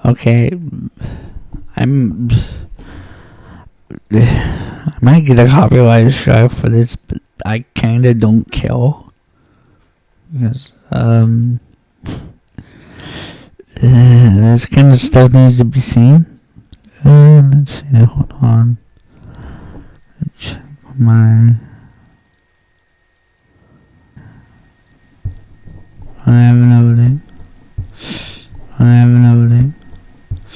Okay, I'm. I might get a copyright strike for this, but I kinda don't care. Because, this kind of stuff needs to be seen. Let's see, hold on. Check my. I have another link. I have another link.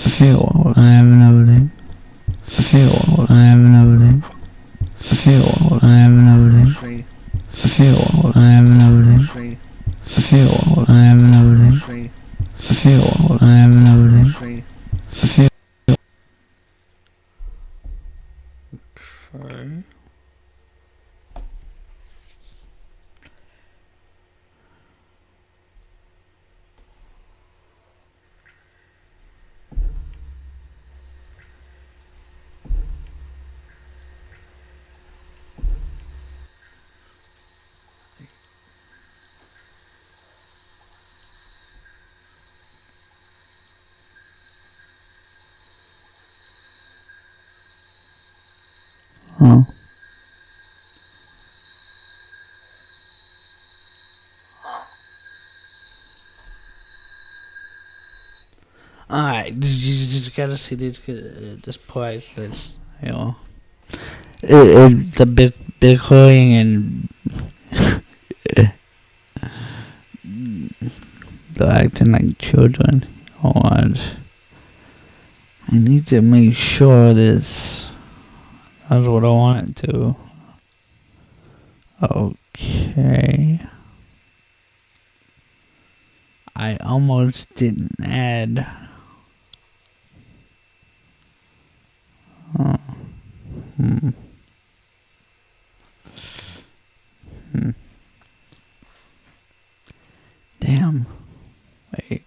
Okay, well, I have another link. Okay, well, I have another link. Okay, well, I have another link. Okay, well, I have another link. Okay, well, I have another link. Okay, well, I have another link. Okay. Okay. Huh. Alright, you just gotta see this price list, you know. The Bitcoin and they're acting like children. And I need to make sure this. That's what I want to. Okay. I almost didn't add. Hmm. Damn. Wait.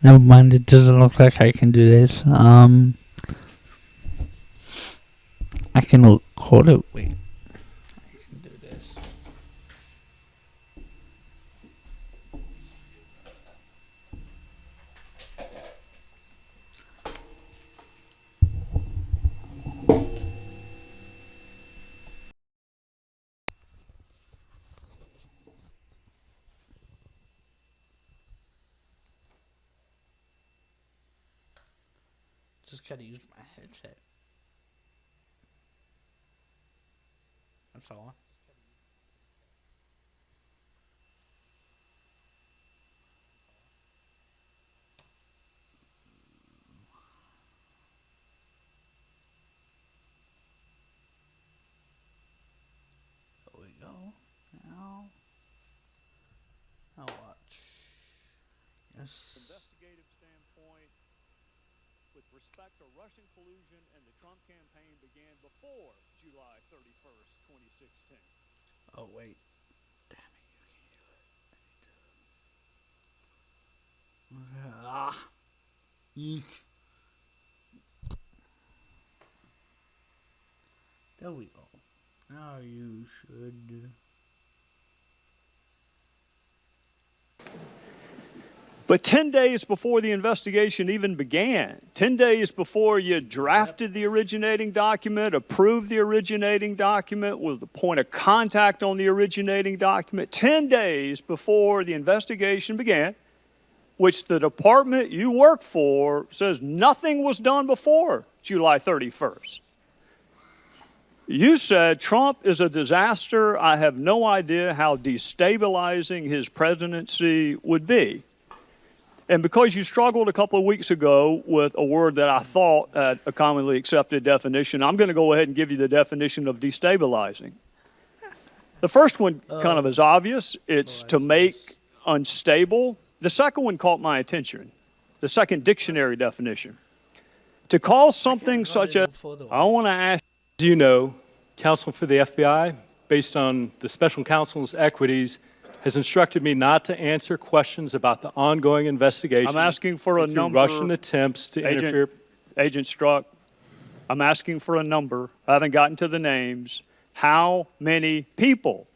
Never mind, it doesn't look like I can do this. I can record it. Wait. I can do this. Just gotta use my headset. That's all. There we go. Now watch. Yes. Investigative standpoint, with respect to Russian collusion and the Trump campaign began before July 31st, 2016. Oh wait. Damn it, you can't do it. I need to. Eek. There we go. Now you should. But 10 days before the investigation even began, 10 days before you drafted the originating document, approved the originating document, was the point of contact on the originating document, 10 days before the investigation began, which the department you work for says nothing was done before July 31st. You said Trump is a disaster. I have no idea how destabilizing his presidency would be. And because you struggled a couple of weeks ago with a word that I thought had a commonly accepted definition, I'm going to go ahead and give you the definition of destabilizing. The first one kind of is obvious. It's to make unstable. The second one caught my attention. The second dictionary definition. To call something such as, I want to ask. Do you know, counsel for the FBI, based on the special counsel's equities, has instructed me not to answer questions about the ongoing investigation. I'm asking for a into number. Russian attempts to interfere. Agent Strzok, I'm asking for a number. I haven't gotten to the names. How many people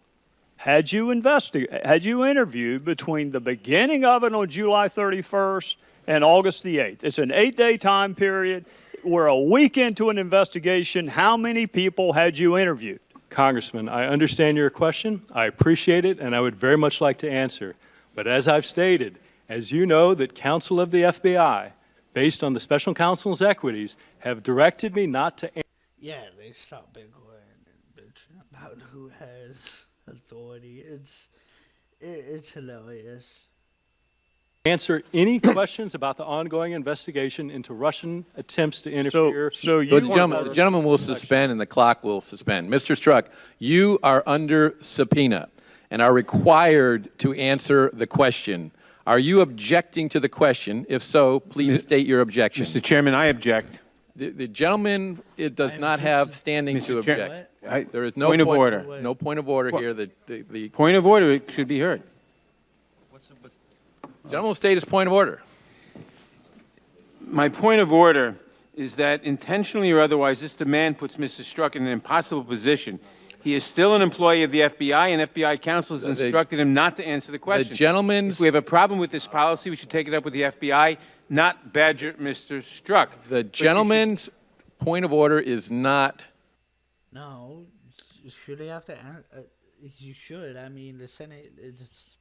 had you interviewed between the beginning of it on July 31st and August the 8th? It's an 8-day time period. We're a week into an investigation. How many people had you interviewed? Congressman, I understand your question. I appreciate it, and I would very much like to answer. But as I've stated, as you know, that counsel of the FBI, based on the special counsel's equities, have directed me not to answer. Yeah, they stop bitcoin and bitching about who has authority. It's hilarious. Answer any questions about the ongoing investigation into Russian attempts to interfere. The gentleman will suspend and the clock will suspend. Mr. Strzok, you are under subpoena and are required to answer the question. Are you objecting to the question? If so, please state your objection. Mr. Chairman, I object. The gentleman does not have standing to object. There is no point of order. No point of order here. The Point of order, it should be heard. gentleman will state his point of order. My point of order is that intentionally or otherwise, this demand puts Mr. Strzok in an impossible position. He is still an employee of the FBI, and FBI counsel has instructed him not to answer the question. The gentleman's... If we have a problem with this policy, we should take it up with the FBI, not badger Mr. Strzok. The gentleman's point of order is not... No, should they have to? You should. I mean, the Senate is.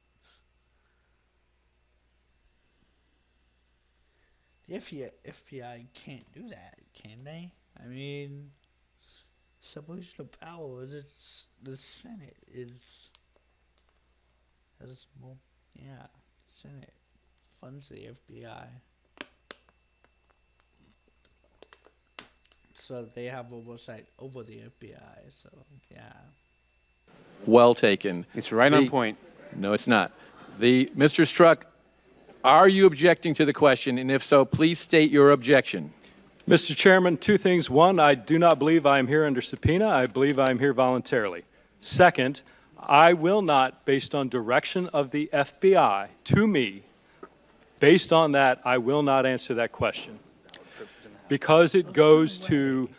The FBI can't do that, can they? I mean, separation of powers. It's the Senate is. Well, yeah, Senate funds the FBI. So they have oversight over the FBI. So, yeah. Well taken. It's right on point. No, it's not. Mr. Strzok, are you objecting to the question? And if so, please state your objection. Mr. Chairman, two things. One, I do not believe I am here under subpoena. I believe I am here voluntarily. Second, I will not, based on direction of the FBI to me, based on that, I will not answer that question. Because it goes to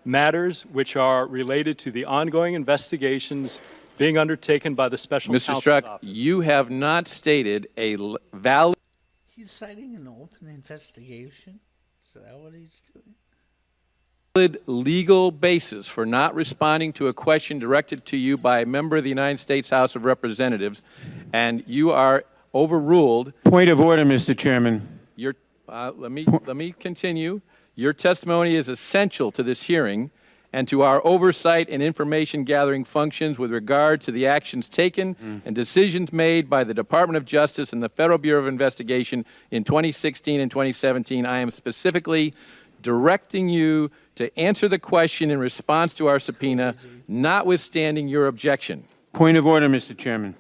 matters which are related to the ongoing investigations being undertaken by the special counsel's office. Mr. Strzok, you have not stated a valid... He's citing an open investigation? Is that what he's doing? ...legal basis for not responding to a question directed to you by a member of the United States House of Representatives, and you are overruled. Point of order, Mr. Chairman. Let me continue. Your testimony is essential to this hearing and to our oversight and information gathering functions with regard to the actions taken and decisions made by the Department of Justice and the Federal Bureau of Investigation in 2016 and 2017. I am specifically directing you to answer the question in response to our subpoena, notwithstanding your objection. Point of order, Mr. Chairman.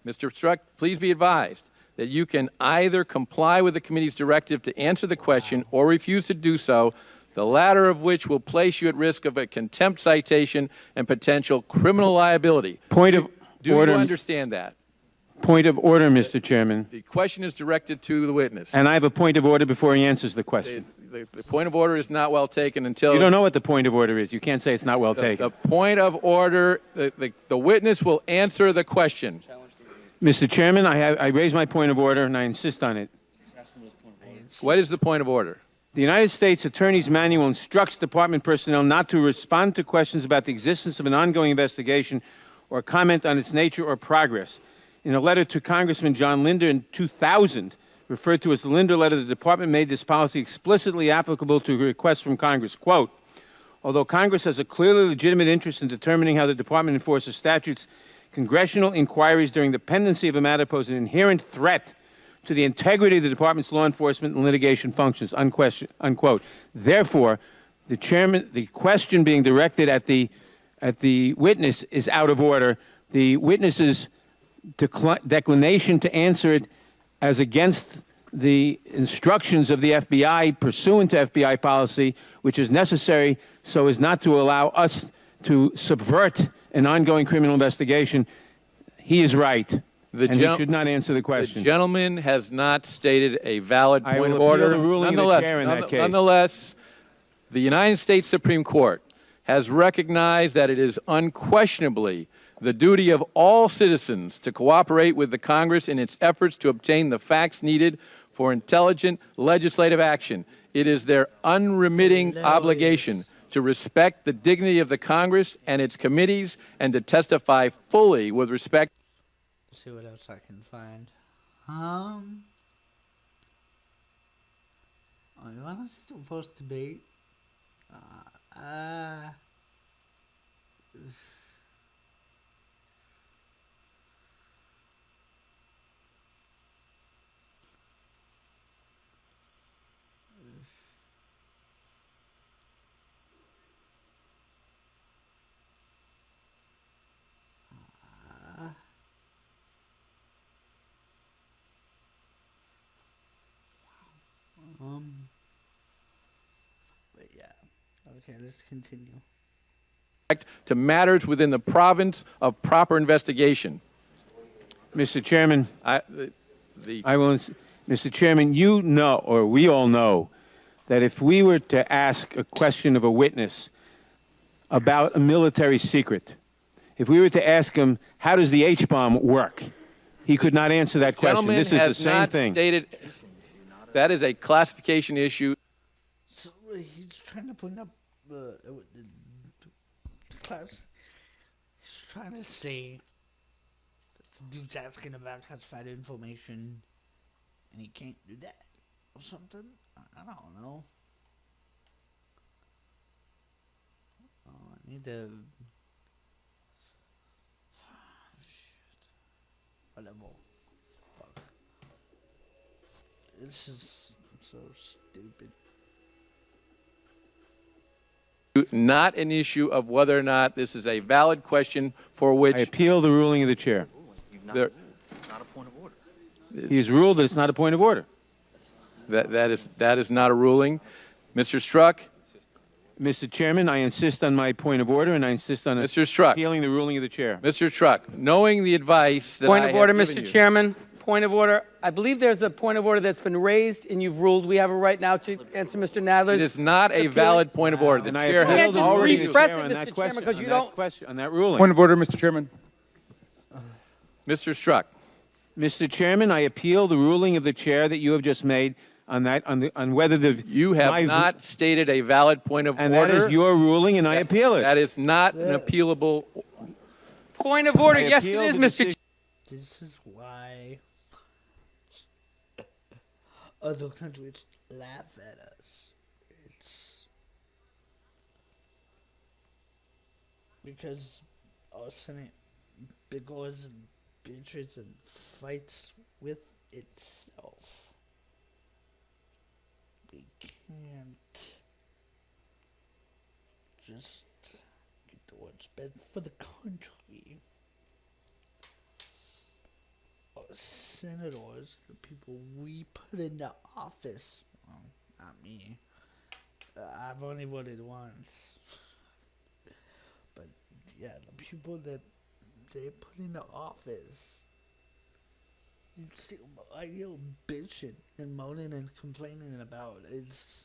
Mr. Strzok, please be advised that you can either comply with the committee's directive to answer the question or refuse to do so, the latter of which will place you at risk of a contempt citation and potential criminal liability. Point of order. Do you understand that? Point of order, Mr. Chairman. The question is directed to the witness. And I have a point of order before he answers the question. The point of order is not well taken until... You don't know what the point of order is. You can't say it's not well taken. The point of order, the witness will answer the question. Mr. Chairman, I raise my point of order, and I insist on it. What is the point of order? The United States Attorney's Manual instructs department personnel not to respond to questions about the existence of an ongoing investigation or comment on its nature or progress. In a letter to Congressman John Linder in 2000, referred to as the Linder letter, the department made this policy explicitly applicable to requests from Congress. Quote, although Congress has a clearly legitimate interest in determining how the department enforces statutes, congressional inquiries during the pendency of a matter pose an inherent threat to the integrity of the department's law enforcement and litigation functions, unquote. Therefore, the question being directed at the witness is out of order. The witness's declination to answer it as against the instructions of the FBI pursuant to FBI policy, which is necessary so as not to allow us to subvert an ongoing criminal investigation. He is right, The and he gen- should not answer the The question. gentleman has not stated a valid I point will of appeal order. the ruling of the chair in that case. Nonetheless, the United States Supreme Court has recognized that it is unquestionably the duty of all citizens to cooperate with the Congress in its efforts to obtain the facts needed for intelligent legislative action. It is their unremitting obligation to respect the dignity of the Congress and its committees and to testify fully with respect. Let's see what else I can find. You want us to post debate? But yeah. Okay, let's continue. To matters within the province of proper investigation. Mr. Chairman, The I will. Mr. Chairman, you know, or we all know, that if we were to ask a question of a witness about a military secret, if we were to ask him, how does the H-bomb work? He could not answer that question. gentleman This is the has same not thing. stated that is a classification issue. So he's trying to bring up the class. He's trying to say that the dude's asking about classified information, and he can't do that or something. I don't know. Oh, I need to. Shit. Whatever. Fuck. This is so stupid. Not an issue of whether or not this is a valid question for which I appeal the ruling of the chair. there, He has ruled that it's not a point of order. that is not a ruling. Mr. Struck, Mr. Chairman, I insist on my point of order, and I insist on Mr. Struck, appealing the ruling of the chair. Mr. Struck, knowing the advice that Point I of order, have given Mr. you- Chairman. Point of order. I believe there's a point of order that's been raised, and you've ruled we have a right now to answer Mr. Nadler's. It is not a appealing. valid point of order. The And I chair appeal can't has the just ruling already. of the repress chair it, on Mr. that Chairman, question- 'cause on you that don't- question- on that ruling. Point of order, Mr. Chairman. Mr. Struck, Mr. Chairman, I appeal the ruling of the chair that you have just made on that on whether the you have my- not stated a valid point of and order. that is your ruling, and I appeal it. That is not an appealable. Point of order. I Yes, it appeal is, the Mr. decision- This is why other countries laugh at us. It's because our Senate bickers and bitches and fights with itself. We can't just get the what's best for the country. Our senators, the people we put into office, well, not me. I've only voted once. But yeah, the people that they put into office, you still you're bitching and moaning and complaining about. It's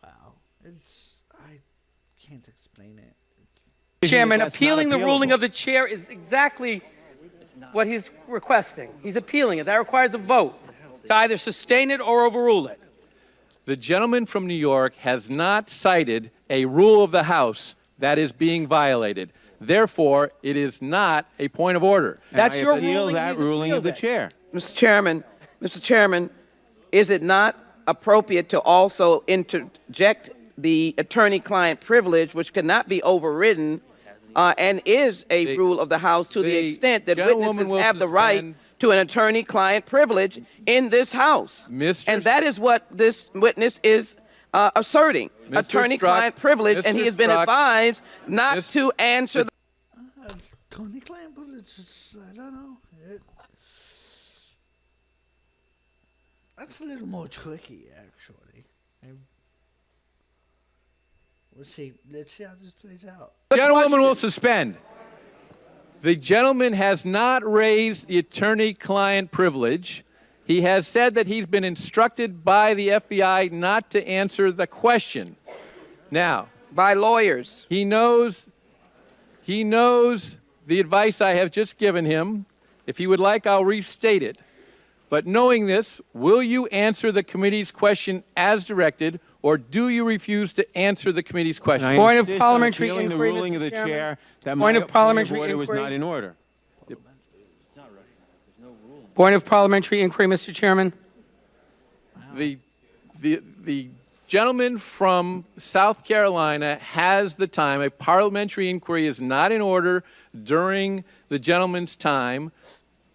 wow. It's I can't explain it. Chairman, That's not appealing the ruling appealable. of the chair is exactly what he's requesting. He's appealing it. That requires a vote to either sustain it or overrule it. The gentleman from New York has not cited a rule of the House that is being violated. Therefore, it is not a point of order. That's I your appeal ruling. that He's ruling of appealed the it. chair. Mr. Chairman, is it not appropriate to also interject the attorney-client privilege, which cannot be overridden, and is a rule of the House to the the extent that gentlewoman witnesses will have the right suspend- to an attorney-client privilege in this House? Mr. And that is what this witness is asserting, Mr. attorney-client Struck, privilege, and Mr. he has been Struck, advised not Mr. to answer. Tony Clan privilege. I don't know. That's a little more tricky, actually. Let's see how this plays out. The gentleman will suspend. The gentleman has not raised the attorney-client privilege. He has said that he's been instructed by the FBI not to answer the question. Now, By lawyers. he knows the advice I have just given him. If he would like, I'll restate it. But knowing this, will you answer the committee's question as directed, or do you refuse to answer the committee's question? And I Point of insist on parliamentary appealing inquiry, the ruling Mr. of the Chairman. chair that Point my of parliamentary order was inquiry. not in order. Point of parliamentary inquiry, Mr. Chairman. The gentleman from South Carolina has the time. A parliamentary inquiry is not in order during the gentleman's time.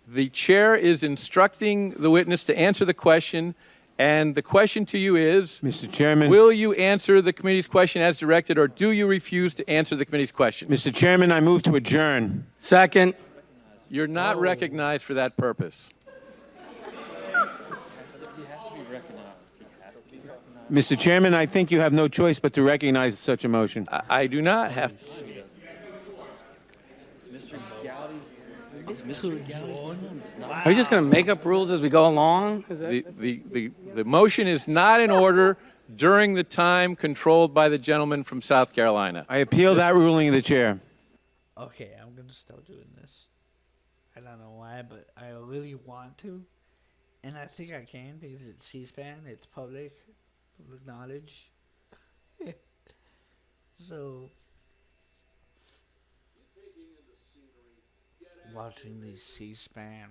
The chair is instructing the witness to answer the question, and the question to you is, Mr. Chairman. will you answer the committee's question as directed, or do you refuse to answer the committee's question? Mr. Chairman, I move to adjourn. Second. You're not recognized for that purpose. Mr. Chairman, I think you have no choice but to recognize such a motion. I do not have. Are you just going to make up rules as we go along? Is that... The motion is not in order during the time controlled by the gentleman from South Carolina. I appeal that ruling of the chair. Okay, I'm gonna start doing this. I don't know why, but I really want to, and I think I can because it's C-SPAN, it's public knowledge. So, watching these C-SPAN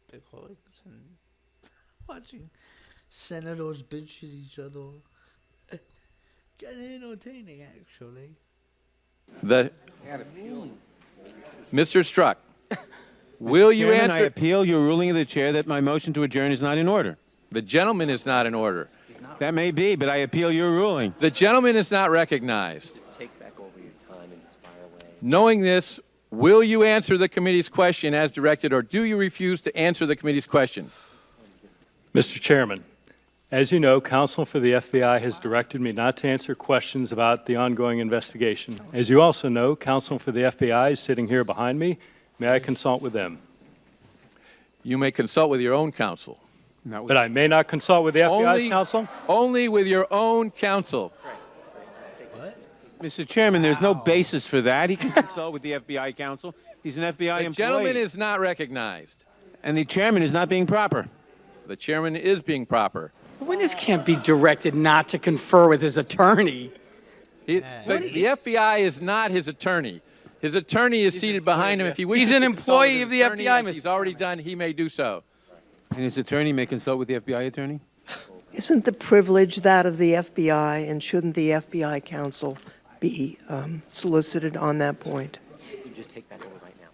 pickles and watching senators bitch at each other. Kind of entertaining, actually. Mr. Struck, will you Chairman, I answer? appeal your ruling of the chair that my motion to adjourn is not in order. The gentleman is not in order. That may be, but I appeal your ruling. The gentleman is not recognized. Take back over your time and inspire away. Knowing this, will you answer the committee's question as directed, or do you refuse to answer the committee's question? Mr. Chairman, as you know, counsel for the FBI has directed me not to answer questions about the ongoing investigation. As you also know, counsel for the FBI is sitting here behind me. May I consult with them? You may consult with your own counsel. But I may not consult with the FBI's counsel? Only with your own counsel. Mr. Chairman, there's no basis for that. He can consult with the FBI counsel. He's an FBI The employee. gentleman is not recognized. And the chairman is not being proper. The chairman is being proper. The witness can't be directed not to confer with his attorney. The FBI is not his attorney. His attorney is seated behind him. If he wishes He's an to consult employee with of his the attorney, FBI, as Mr. he's already done, he may do so. And his attorney may consult with the FBI attorney? Isn't the privilege that of the FBI, and shouldn't the FBI counsel be solicited on that point? You just take that over right now.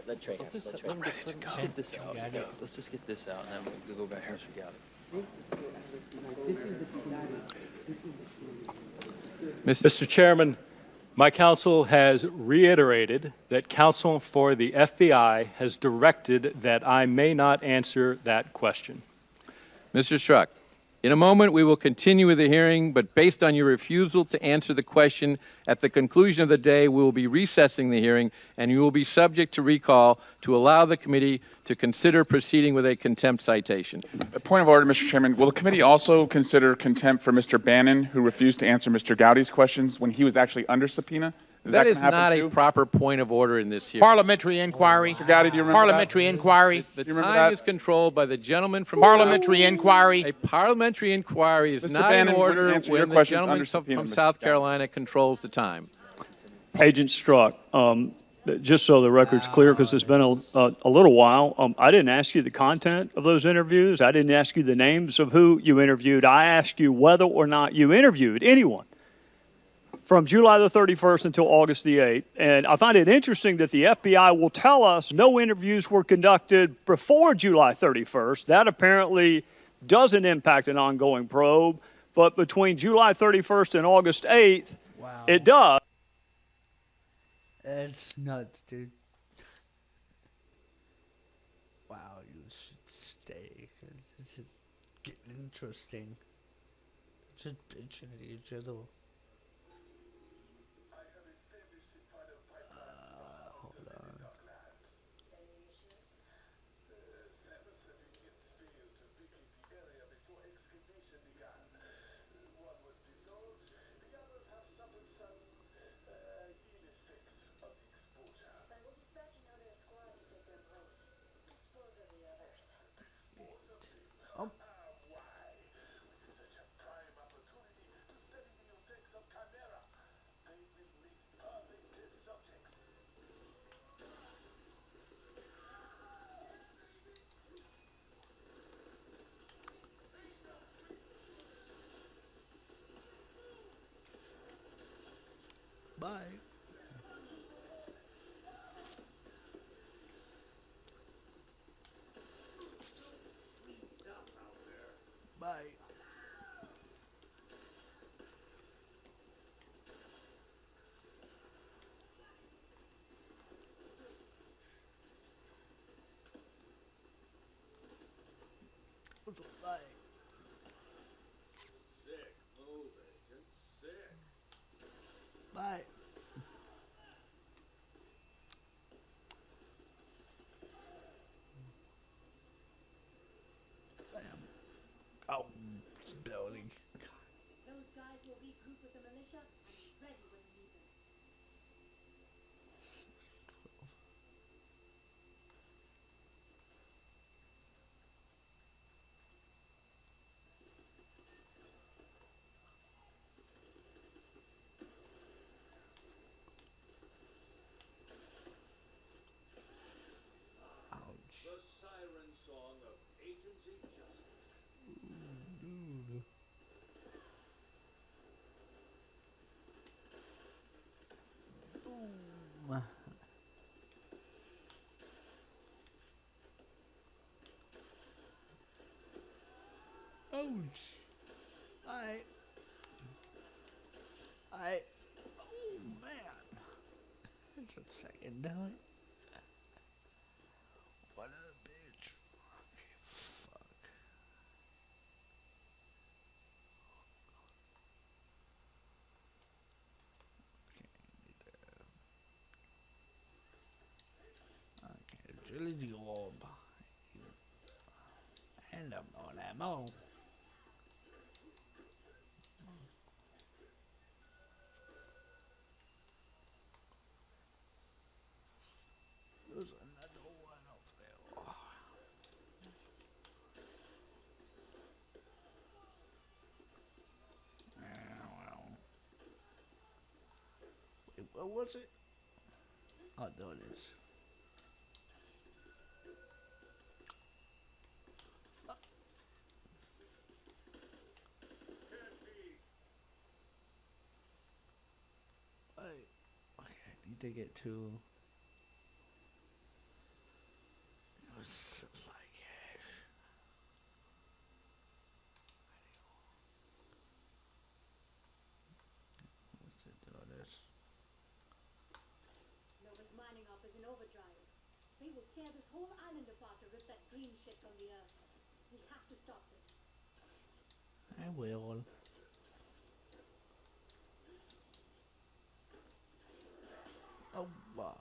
Let Trey have it. Let Trey have it. Let's get this out. Let's just get this out, and then we'll go back to Mr. Gowdy. Mr. Chairman, my counsel has reiterated that counsel for the FBI has directed that I may not answer that question. Mr. Struck, in a moment we will continue with the hearing, but based on your refusal to answer the question, at the conclusion of the day we will be recessing the hearing, and you will be subject to recall to allow the committee to consider proceeding with a contempt citation. A point of order, Mr. Chairman. Will the committee also consider contempt for Mr. Bannon, who refused to answer Mr. Gowdy's questions when he was actually under subpoena? That is gonna happen not too? a proper point of order in this hearing. Parliamentary inquiry. Mr. Gowdy, do you remember Parliamentary inquiry. The you remember time that? is controlled by the gentleman from Parliamentary inquiry. A parliamentary inquiry is Mr. not Bannon in wouldn't order answer your when the questions gentleman under subpoena, from Mr. South Gowdy. Carolina controls the time. Agent Struck, just so the record's clear, because it's been a little while, I didn't ask you the content of those interviews. I didn't ask you the names of who you interviewed. I asked you whether or not you interviewed anyone from July the 31st until August the 8th. And I find it interesting that the FBI will tell us no interviews were conducted before July 31st. That apparently doesn't impact an ongoing probe. But between July 31st and August 8th, it does. It's nuts, dude. Wow, you should stay. 'Cause this is getting interesting. Just bitching at each other. Hold on. Oh. Bye. Bye. Bye. Sick move, Agent. Sick. Bye. Bam. Oh, it's building. Those guys will regroup with the militia and be ready when you need them. Ouch. The siren song of agency justice. Dude. Boom. Ouch. Oh man. That's a second down. What a bitch. Okay, fuck. Okay, okay, agility orb. And I'm on ammo. There's another one over there. Oh. Well. Wait, what was it? Oh, there it is. Wait. Okay, I need to get to supply cache. What's it do this? Nova's mining op is in overdrive. They will tear this whole island apart to rip that green shit from the earth. We have to stop them. I will. Oh, wow.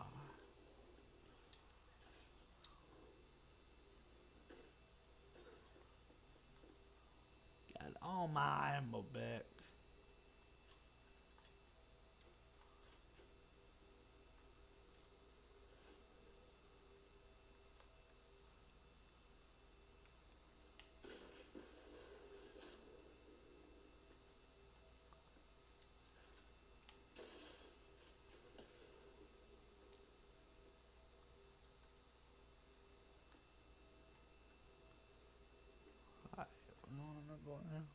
Got all my ammo back. No, I'm not going now.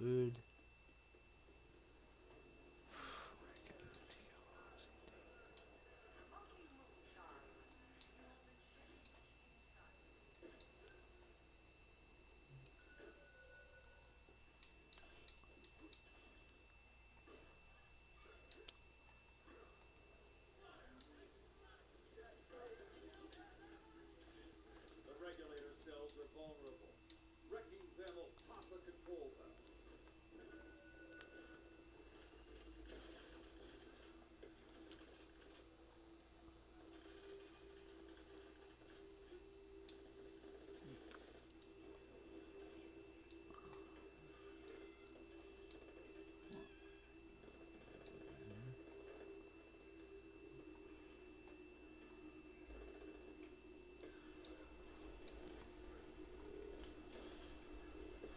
dude. The regulator cells are vulnerable. Wrecking them will pop a control valve.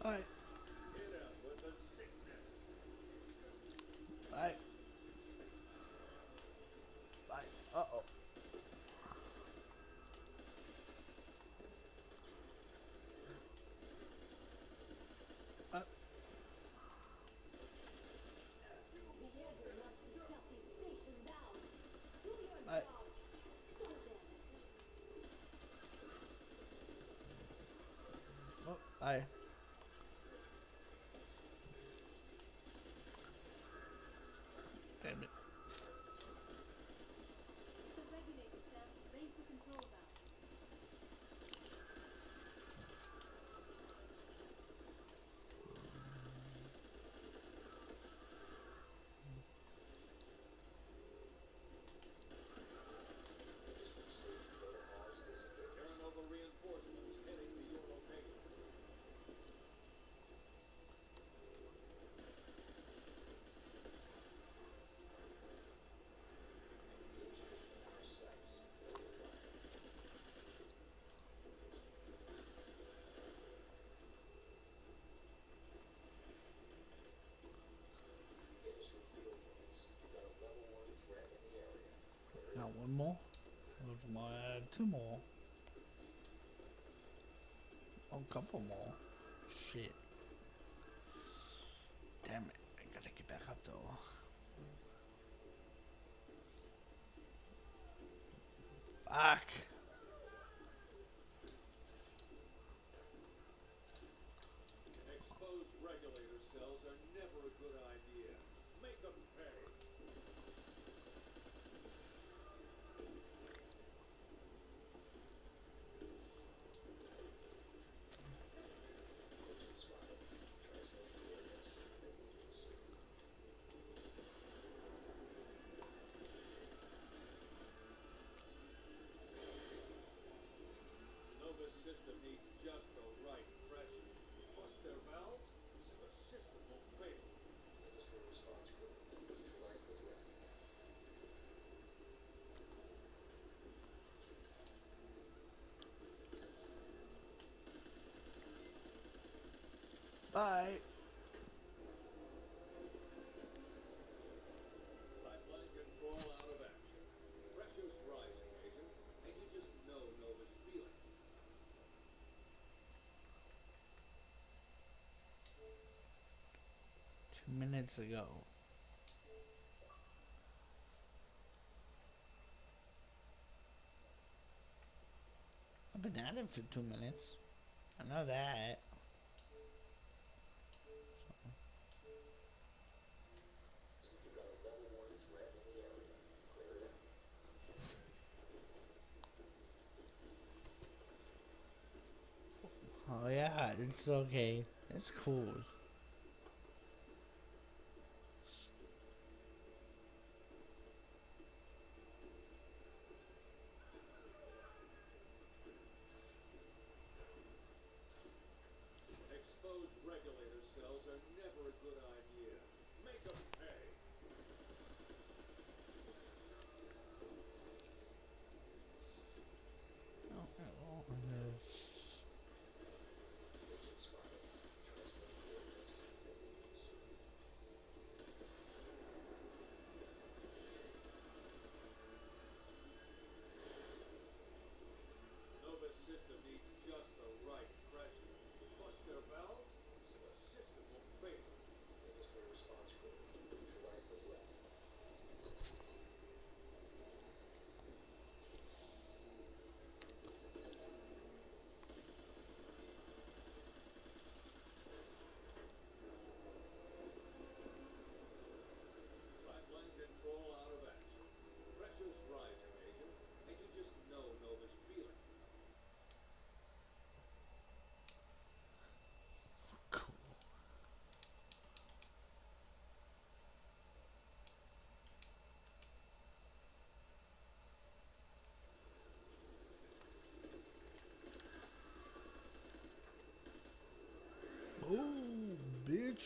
Alright. Hit him with the sickness. Bye. Bye. Uh-oh. Bye. Oh, bye. Damn it. The regulator cells raise the control valve. Terranova reinforcements heading to your location. Got one more. There's two more. Oh, a couple more. Shit. Damn it. I gotta get back up though. Fuck. Exposed regulator cells are never a good idea. Make them pay. Nova's system needs just the right pressure. Bust their valves, the system will fail. Industry response crew, neutralize the threat. Bye. Pipeline control out of action. Pressure's rising, Agent, and you just know Nova's feeling. 2 minutes ago. I've been at it for 2 minutes. I know that. Oh yeah, it's okay. It's cool. Exposed regulator cells are never a good idea. Make them pay. Nova's system needs just the right pressure. Bust their valves, the system will fail. Pipeline control out of action. Pressure's rising, Agent. And you just know this feeling. Oh, bitch.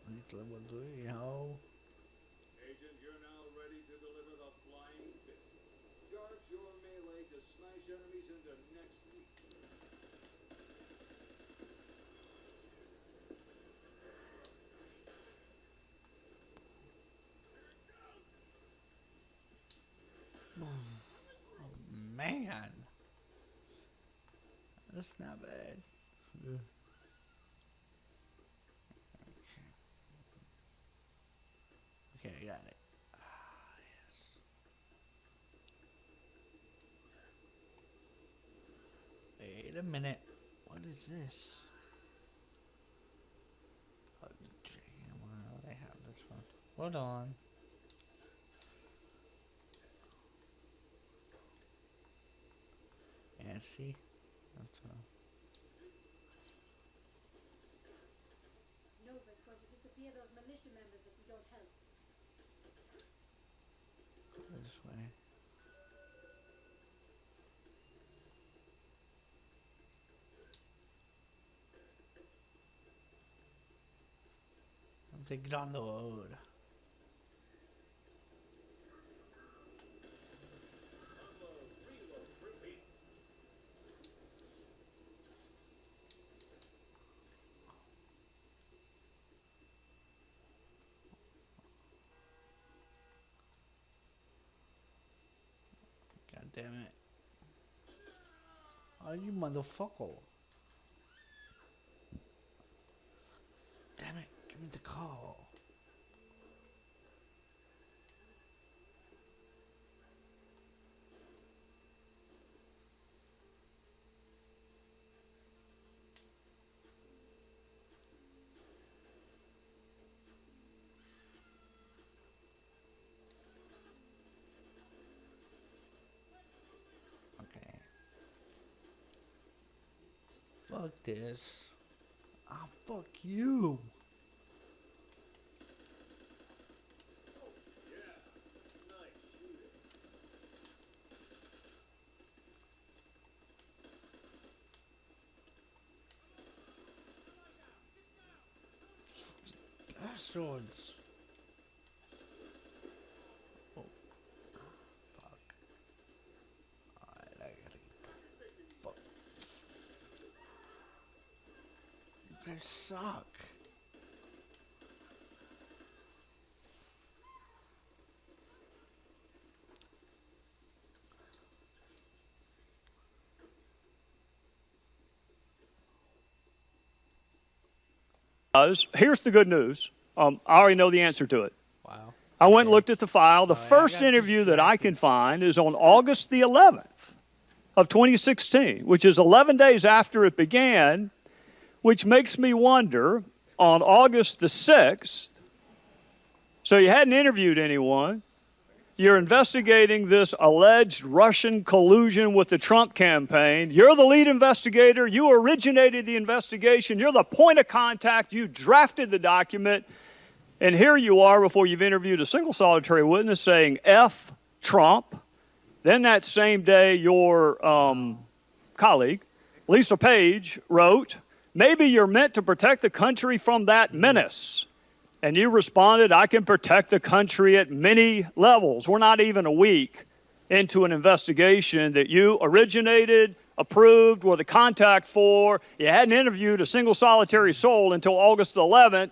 Sweet level 3, ho. Agent, you're now ready to deliver the flying fist. Charge your melee to smash enemies into next week. Man. That's not bad. Okay, I got it. Yes. Wait a minute. What is this? Oh, they have this one. Hold on. Yeah, see? That's Nova's going to disappear those militia members if we don't help. this way. I'm taking on the road. God damn it. Oh, you motherfucker. Damn it, give me the call. Okay. Fuck this. Ah, fuck you. Bastards. Oh. Fuck. Alright, I gotta get. Fuck. You guys suck. Here's the good news. I already know the answer to it. Wow. I went and looked at the file. The first interview that I can find is on August the 11th of 2016, which is 11 days after it began, which makes me wonder, on August the 6th, so you hadn't interviewed anyone, you're investigating this alleged Russian collusion with the Trump campaign. You're the lead investigator. You originated the investigation. You're the point of contact. You drafted the document. And here you are before you've interviewed a single solitary witness saying F Trump. Then that same day, your colleague, Lisa Page, wrote, maybe you're meant to protect the country from that menace. And you responded, I can protect the country at many levels. We're not even a week into an investigation that you originated, approved, were the contact for. You hadn't interviewed a single solitary soul until August the 11th,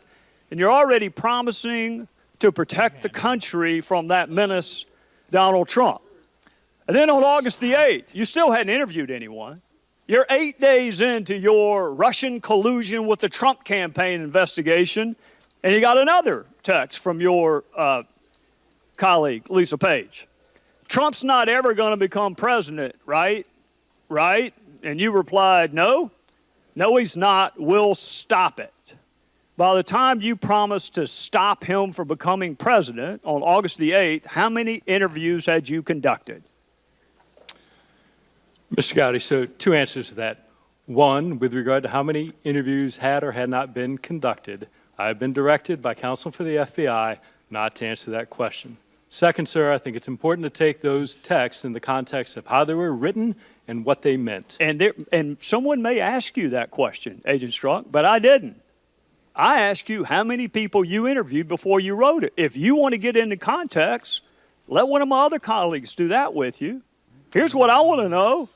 and you're already promising to protect the country from that menace, Donald Trump. And then on August the 8th, you still hadn't interviewed anyone. You're 8 days into your Russian collusion with the Trump campaign investigation, and you got another text from your colleague, Lisa Page. Trump's not ever going to become president, right? Right? And you replied, no. No, he's not. We'll stop it. By the time you promised to stop him from becoming president on August the 8th, how many interviews had you conducted? Mr. Gowdy, so two answers to that. One, with regard to how many interviews had or had not been conducted, I have been directed by counsel for the FBI not to answer that question. Second, sir, I think it's important to take those texts in the context of how they were written and what they meant. And someone may ask you that question, Agent Strzok, but I didn't. I asked you how many people you interviewed before you wrote it. If you want to get into context, let one of my other colleagues do that with you. Here's what I want to know.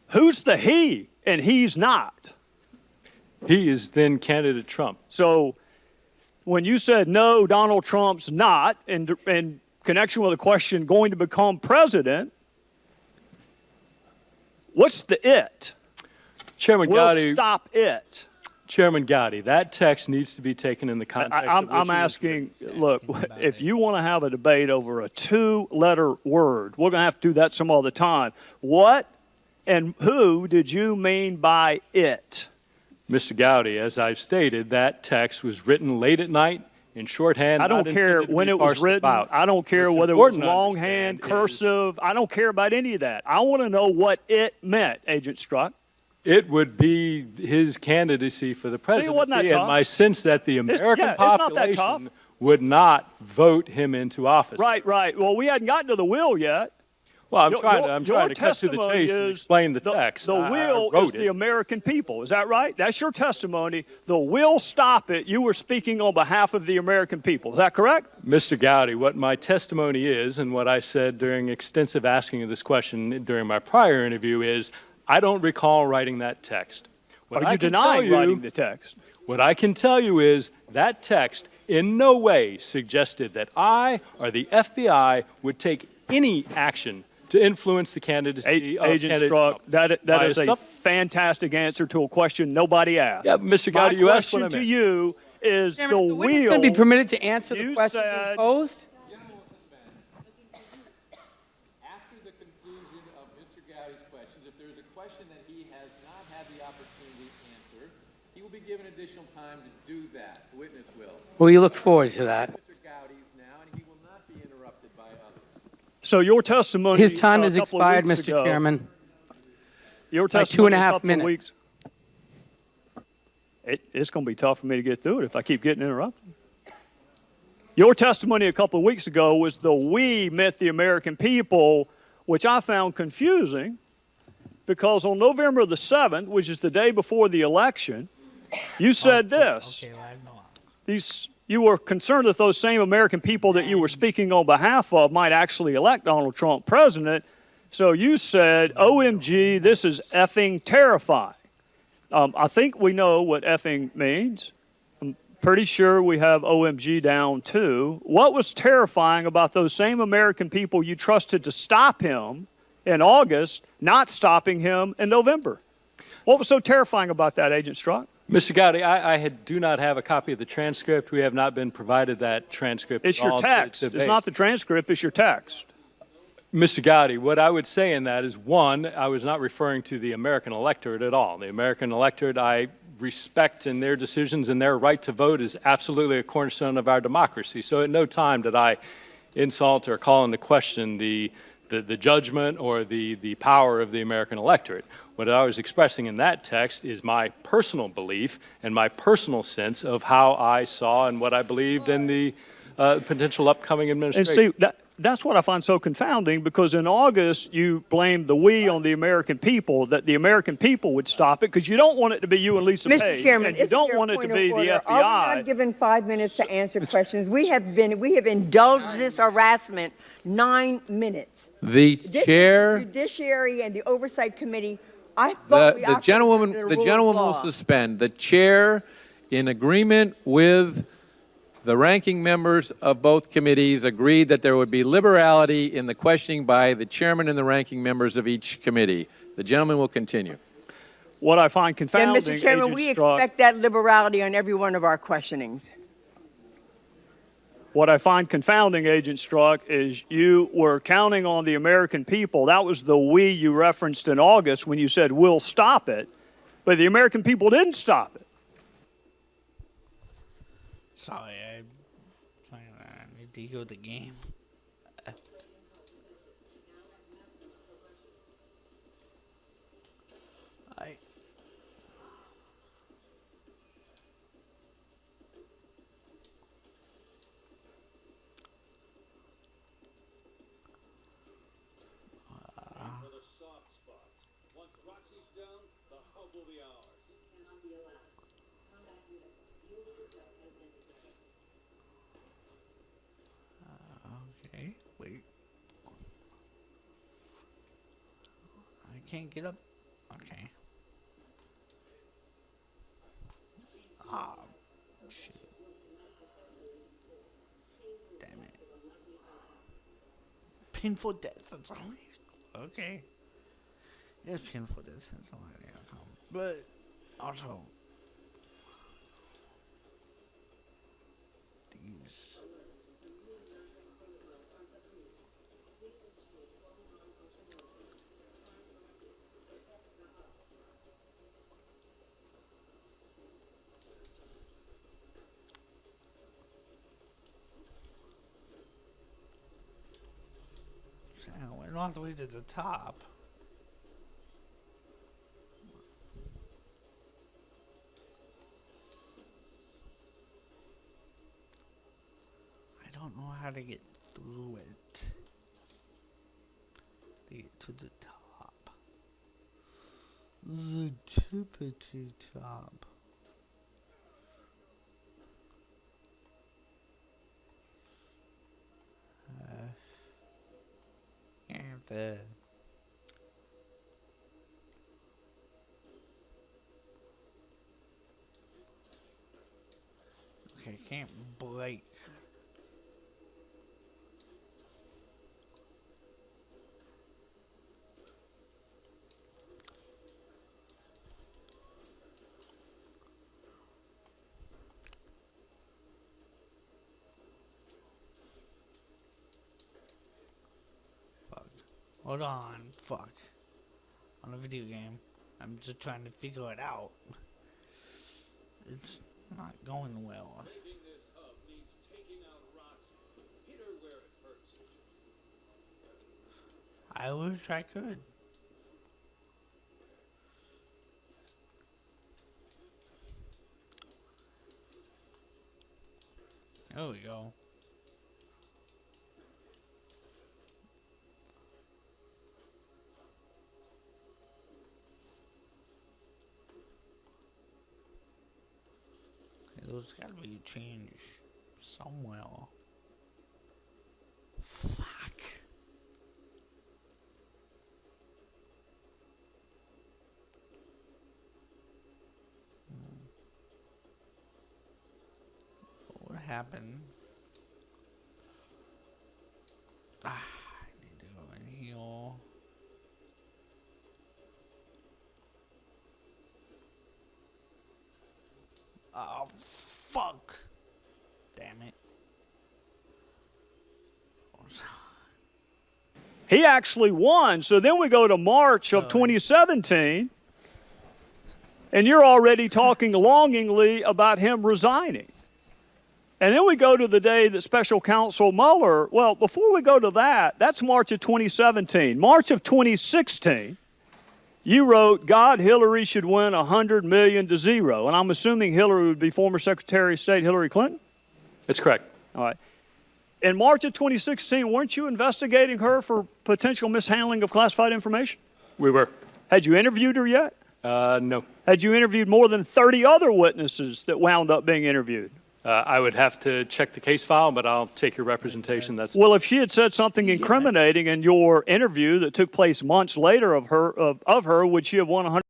Who's the he and he's not? He is then candidate Trump. So when you said, no, Donald Trump's not, in connection with the question going to become president, what's the it? Chairman Gowdy. We'll stop it. Chairman Gowdy, that text needs to be taken in the context of which I'm asking, look, if you want to have a debate over a two-letter word, we're going to have to do that some other time. What and who did you mean by it? Mr. Gowdy, as I've stated, that text was written late at night in shorthand. I don't care when it was written. I don't care whether it was longhand, cursive. I don't care about any of that. I want to know what it meant, Agent Strzok. It would be his candidacy for the presidency, and my sense that the American population would not vote him into office. Right, right. Well, we hadn't gotten to the will yet. Well, I'm trying to cut to the chase and explain the text. The will is the American people. Is that right? That's your testimony. The will stop it. You were speaking on behalf of the American people. Is that correct? Mr. Gowdy, what my testimony is and what I said during extensive asking of this question during my prior interview is, I don't recall writing that text. Are you denying writing the text? What I can tell you is that text in no way suggested that I or the FBI would take any action to influence the candidacy of Agent Strzok. That is a fantastic answer to a question nobody asked. Yeah, Mr. Gowdy, you asked what I meant. My question to you is the wheel. Is going to be permitted to answer the question posed? Given additional time to do that. The witness will. Well, you look forward to that. Mr. Gowdy's now, and he will not be interrupted by others. So your testimony. His time has expired, Mr. Chairman. Your testimony. By 2.5 minutes. It's going to be tough for me to get through it if I keep getting interrupted. Your testimony a couple of weeks ago was the we meant the American people, which I found confusing because on November the 7th, which is the day before the election, you said this. You were concerned that those same American people that you were speaking on behalf of might actually elect Donald Trump president. So you said, OMG, this is effing terrifying. I think we know what effing means. I'm pretty sure we have OMG down too. What was terrifying about those same American people you trusted to stop him in August, not stopping him in November? What was so terrifying about that, Agent Strzok? Mr. Gowdy, I do not have a copy of the transcript. We have not been provided that transcript. It's your text. It's not the transcript. It's your text. Mr. Gowdy, what I would say in that is, one, I was not referring to the American electorate at all. The American electorate I respect in their decisions, and their right to vote is absolutely a cornerstone of our democracy. So at no time did I insult or call into question the judgment or the power of the American electorate. What I was expressing in that text is my personal belief and my personal sense of how I saw and what I believed in the potential upcoming administration. And see, that's what I find so confounding, because in August you blamed the we on the American people, that the American people would stop it, because you don't want it to be you and Lisa Page. Mr. Chairman, and you don't want it to be the FBI. Are we not given 5 minutes to answer questions? We have indulged this harassment 9 minutes. The chair, the Judiciary and the Oversight Committee. I thought the gentlewoman will suspend. The chair, in agreement with the ranking members of both committees, agreed that there would be liberality in the questioning by the chairman and the ranking members of each committee. The gentleman will continue. What I find Then, confounding, Mr. Chairman, Agent we Strzok, expect that liberality on every one of our questionings. what I find confounding, Agent Strzok, is you were counting on the American people. That was the we you referenced in August when you said, we'll stop it. But the American people didn't stop it. Sorry, I need to hear the game. For the soft spots. Once Roxy's down, the hub will be ours. Okay, wait. I can't get up. Okay. Ah, shit. Damn it. Painful death, that's all. Okay. Yes, painful death, that's all the outcome. But also, these. We're not all the way to the top. I don't know how to get through it. To get to the top. The tippity top. The okay, can't break. Hold on, fuck. On a video game. I'm just trying to figure it out. It's not going well. Taking this hub means taking out Roxy. Hit her where it hurts. I wish I could. There we go. There's gotta be a change somewhere. Fuck. What happened? I need to go in here. Oh, fuck. Damn it. He actually won. So then we go to March of 2017, and you're already talking longingly about him resigning. And then we go to the day that Special Counsel Mueller, well, before we go to that, that's March of 2017. March of 2016, you wrote, God, Hillary should win 100 million to 0. And I'm assuming Hillary would be former Secretary of State Hillary Clinton? That's correct. All right. In March of 2016, weren't you investigating her for potential mishandling of classified information? We were. Had you interviewed her yet? No. Had you interviewed more than 30 other witnesses that wound up being interviewed? I would have to check the case file, but I'll take your representation. That's well, if she had said something incriminating in your interview that took place months later of her, would she have won 100